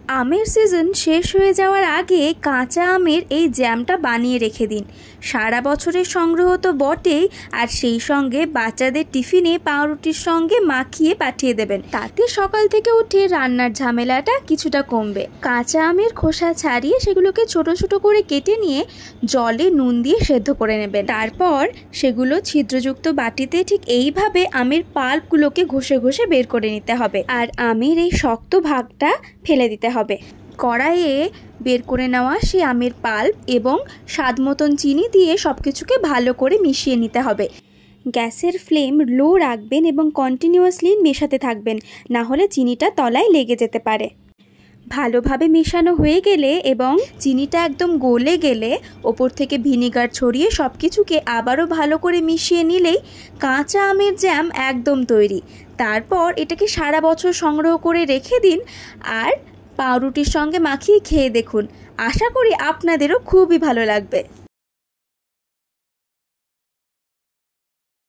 আমের সিজন শেষ হয়ে যাওয়ার আগে কাঁচা আমের এই জ্যামটা বানিয়ে রেখে দিন। সারা বছরের সংগ্রহ তো বটেই, আর সেই সঙ্গে বাচ্চাদের টিফিনে পাউরুটির সঙ্গে মাখিয়ে পাঠিয়ে দেবেন। তাতে সকাল থেকে উঠে রান্নার ঝামেলাটা কিছুটা কমবে। কাঁচা আমের খোসা ছাড়িয়ে সেগুলোকে ছোট ছোট করে কেটে নিয়ে জলে নুন দিয়ে সেদ্ধ করে নেবেন। তারপর সেগুলো ছিদ্রযুক্ত বাটিতে ঠিক এইভাবে আমের পাল্পগুলোকে ঘষে ঘষে বের করে নিতে হবে, আর আমের এই শক্ত ভাগটা ফেলে দিতে হবে। কড়াইয়ে বের করে নেওয়া সেই আমের পাল্প এবং স্বাদ মতন চিনি দিয়ে সব কিছুকে ভালো করে মিশিয়ে নিতে হবে। গ্যাসের ফ্লেম লো রাখবেন এবং কন্টিনিউয়াসলি মেশাতে থাকবেন, না হলে চিনিটা তলায় লেগে যেতে পারে। ভালোভাবে মেশানো হয়ে গেলে এবং চিনিটা একদম গলে গেলে ওপর থেকে ভিনিগার ছড়িয়ে সব কিছুকে আবারও ভালো করে মিশিয়ে নিলেই কাঁচা আমের জ্যাম একদম তৈরি। তারপর এটাকে সারা বছর সংগ্রহ করে রেখে দিন আর পাউরুটির সঙ্গে মাখিয়ে খেয়ে দেখুন। আশা করি আপনাদেরও খুবই ভালো লাগবে।